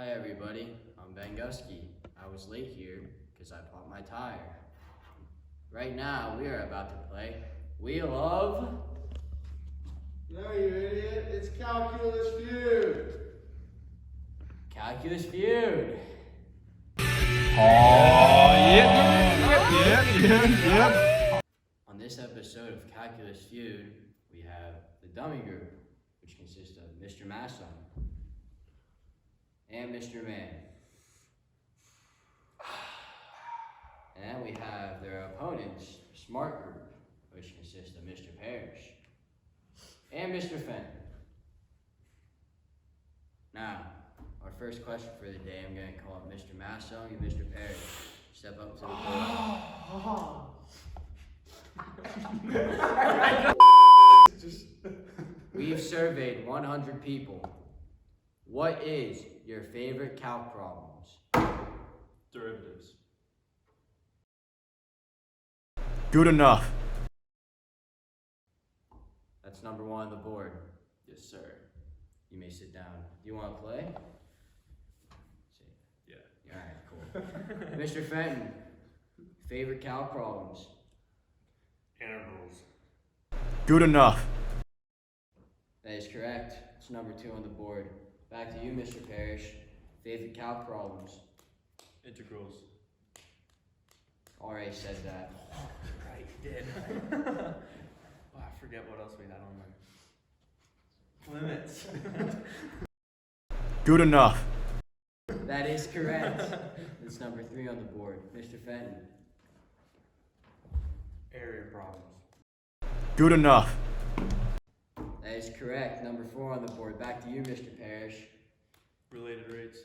Hi everybody, I'm Ben Gusky. I was late here because I popped my tire. Right now we are about to play Wheel of... No, you idiot, it's Calculus Feud. Calculus Feud. Yep. On this episode of Calculus Feud, we have the dummy group, which consists of Mr. Masson and Mr. Man. And then we have their opponents, Smart Group, which consists of Mr. Parrish and Mr. Fenton. Now, our first question for the day, I'm going to call up Mr. Masson and Mr. Parrish. Step up to the podium. We've surveyed 100 people. What is your favorite calc problems? Derivatives. Good enough. That's number one on the board. Yes, sir. You may sit down. Do you want to play? Yeah. Alright, cool. Mr. Fenton, favorite calc problems? Integrals. Good enough. That is correct. It's number two on the board. Back to you, Mr. Parrish. Favorite calc problems? Integrals. Already said that. Right, you did. Oh, I forget what else we had on there. Limits. Good enough. That is correct. It's number three on the board. Mr. Fenton. Area problems. Good enough. That is correct. Number four on the board. Back to you, Mr. Parrish. Related rates.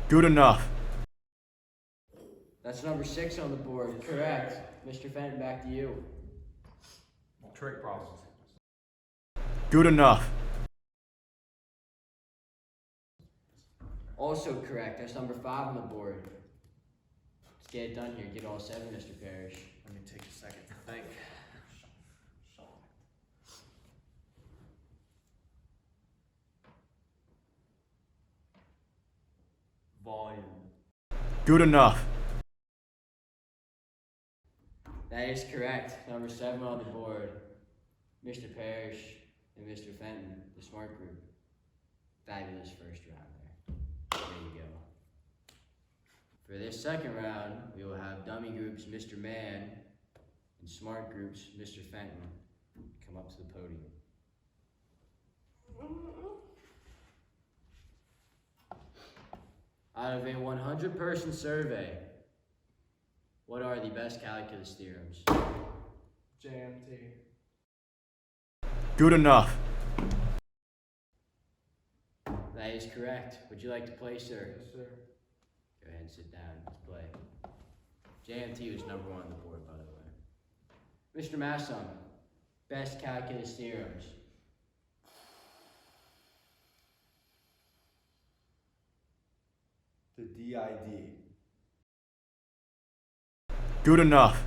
Good enough. That's number six on the board. Correct. Mr. Fenton, back to you. Trig problems. Good enough. Also correct. That's number five on the board. Let's get it done here. Get all seven, Mr. Parrish. Let me take a second to think. Volume. Good enough. That is correct. Number seven on the board. Mr. Parrish and Mr. Fenton, the Smart Group. Fabulous first round there. There you go. For this second round, we will have dummy groups Mr. Man and smart groups Mr. Fenton come up to the podium. Out of a 100-person survey, what are the best calculus theorems? JMT. Good enough. That is correct. Would you like to play, sir? Yes, sir. Go ahead and sit down. Let's play. JMT was number one on the board, by the way. Mr. Masson, best calculus theorems. The DID. Good enough.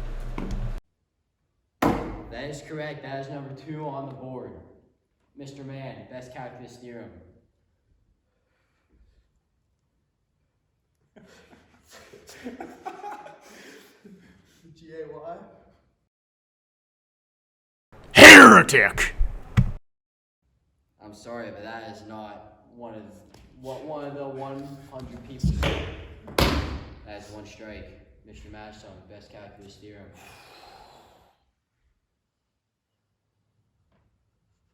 That is correct. That is number two on the board. Mr. Man, best calculus theorem. GAY? Heretic. I'm sorry, but that is not one of the 100 people said. That is one strike. Mr. Masson, best calculus theorem.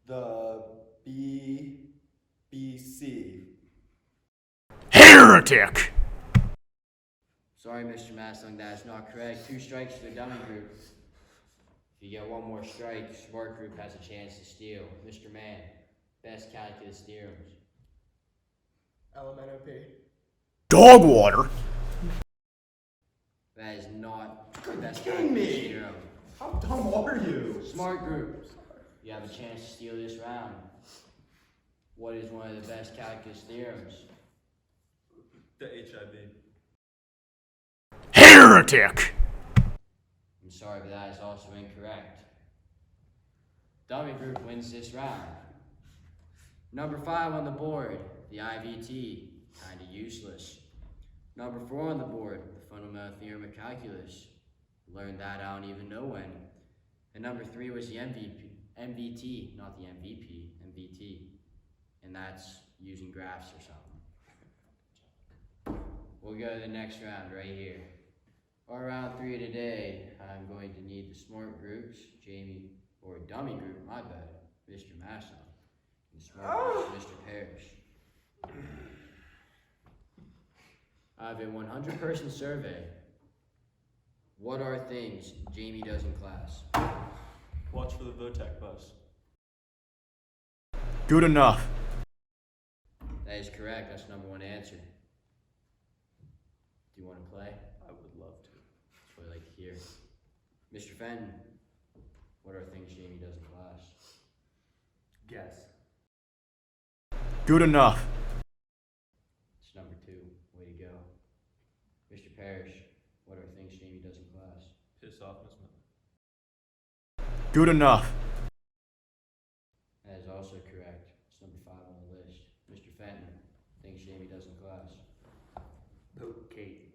The BBC. Heretic. Sorry, Mr. Masson, that is not correct. Two strikes to the dummy group. If you get one more strike, smart group has a chance to steal. Mr. Man, best calculus theorems. LMNOP. Dog water. That is not the best kidding calculus me? theorem. How dumb are you? Smart group, you have a chance to steal this round. What is one of the best calculus theorems? The HIB. Heretic. I'm sorry, but that is also incorrect. Dummy group wins this round. Number 5 on the board, the IVT, kinda useless. Number 4 on the board, the fundamental theorem of calculus. Learned that I don't even know when. And number 3 was the MVT, not the MVP, MVT. And that's using graphs or something. We'll go to the next round right here. Our round 3 today, I'm going to need the smart groups, Jamie, or dummy group, my bad, Mr. Masson. And smart groups, Mr. Parrish. I have a 100-person survey. What are things Jamie does in class? Watch for the Votech bus. Good enough. That is correct. That's number 1 answer. Do you want to play? I would love to. That's what I like to hear. Mr. Fenton, what are things Jamie does in class? Guess. Good enough. It's number 2. Way to go. Mr. Parrish, what are things Jamie does in class? Piss off Miss Miller. Good enough. That is also correct. It's number 5 on the list. Mr. Fenton, things Jamie does in class. Poke Kate.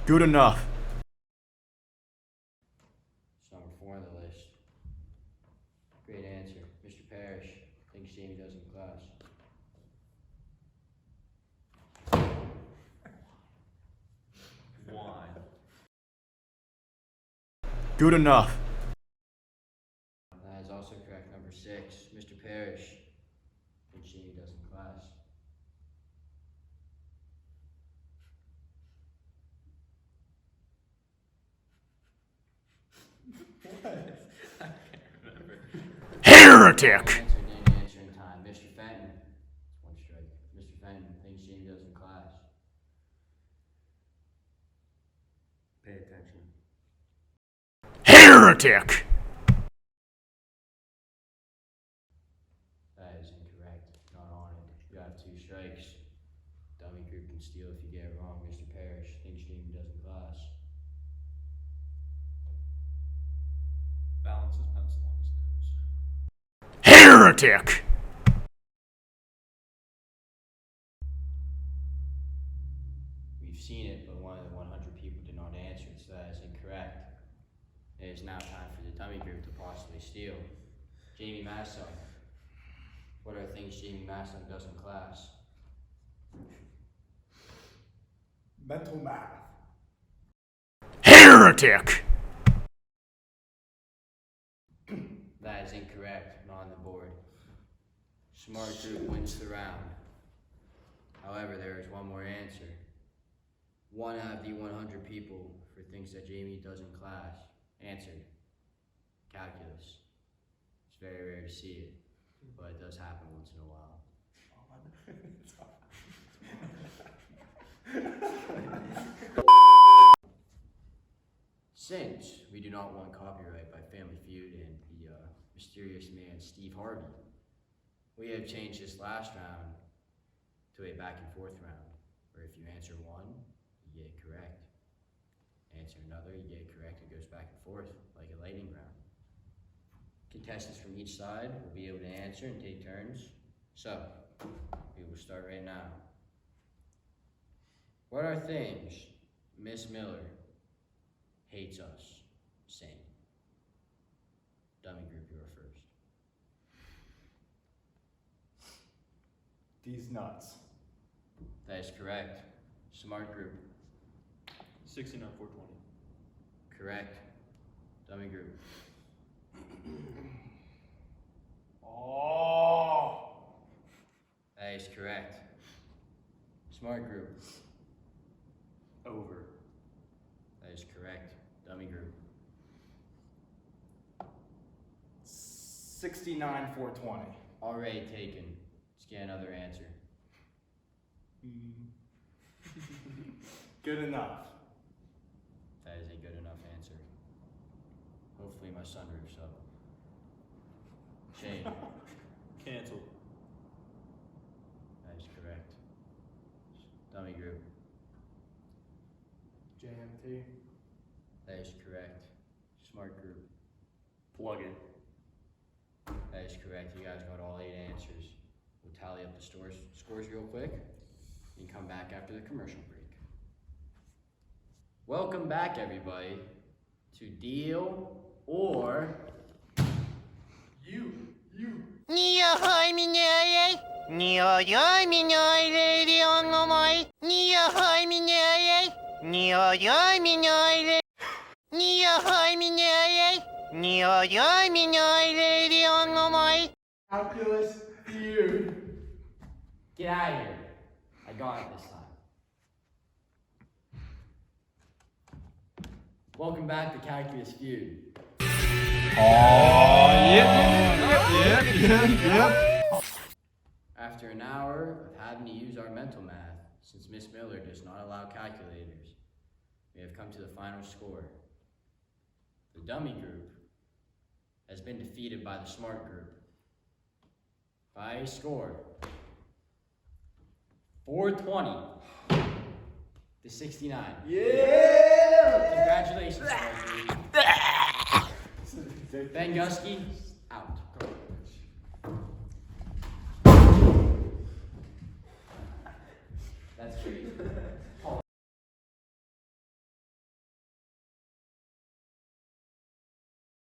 Good enough. It's number 4 on the list. Great answer. Mr. Parrish, things Jamie does in class. Wine. Good enough. That is also correct. Number 6. Mr. Parrish, things Jamie does in class. Heretic. Didn't answer in time. Mr. Fenton, that's 1 strike. Mr. Fenton, things Jamie does in class. Pay attention. Heretic. That is incorrect. Not on it. You have 2 strikes. Dummy group can steal if you get it wrong. Mr. Parrish, things Jamie does in class. Balance his pencil on his nose. Heretic. We've seen it, but one of the 100 people did not answer it, so that is incorrect. It is now time for the dummy group to possibly steal. Jamie Masson. What are things Jamie Masson does in class? Mental math. Heretic. That is incorrect, not on the board. Smart group wins the round. However, there is one more answer. 1 out of the 100 people for things that Jamie does in class answered calculus. It's very rare to see it, but it does happen once in a while. Since we do not want copyright by Family Feud and the mysterious man Steve Harvey, we have changed this last round to a back and forth round, where if you answer 1, you get it correct. Answer another, you get it correct, it goes back and forth like a lightning round. Contestants from each side will be able to answer and take turns. So, we will start right now. What are things Miss Miller hates us saying? Dummy group, you are first. These nuts. That is correct. Smart group, 69,420. correct. Dummy group, Oh. that is correct. Smart group, Over. that is correct. Dummy group, 69,420. already taken. Let's get another answer. Good enough. That is a good enough answer. Hopefully my sunroof's up. Shane, Cancelled. that is correct. Dummy group, JMT. that is correct. Smart group, Plug it. that is correct. You guys got all 8 answers. We'll tally up the scores real quick and come back after the commercial break. Welcome back, everybody, to Deal or You. Нехай меняй, нехай меняй, леди он мой. Нехай меняй, нехай меняй, нехай меняй, нехай меняй, леди он мой. Calculus Feud. get out of here. I got it this time. Welcome back to Calculus Feud. After an hour of having to use our mental math, since Miss Miller does not allow calculators, we have come to the final score. The dummy group has been defeated by the smart group by a score 420 to 69. Yeah! Congratulations, smart group. Ben Gusky, out. That's crazy.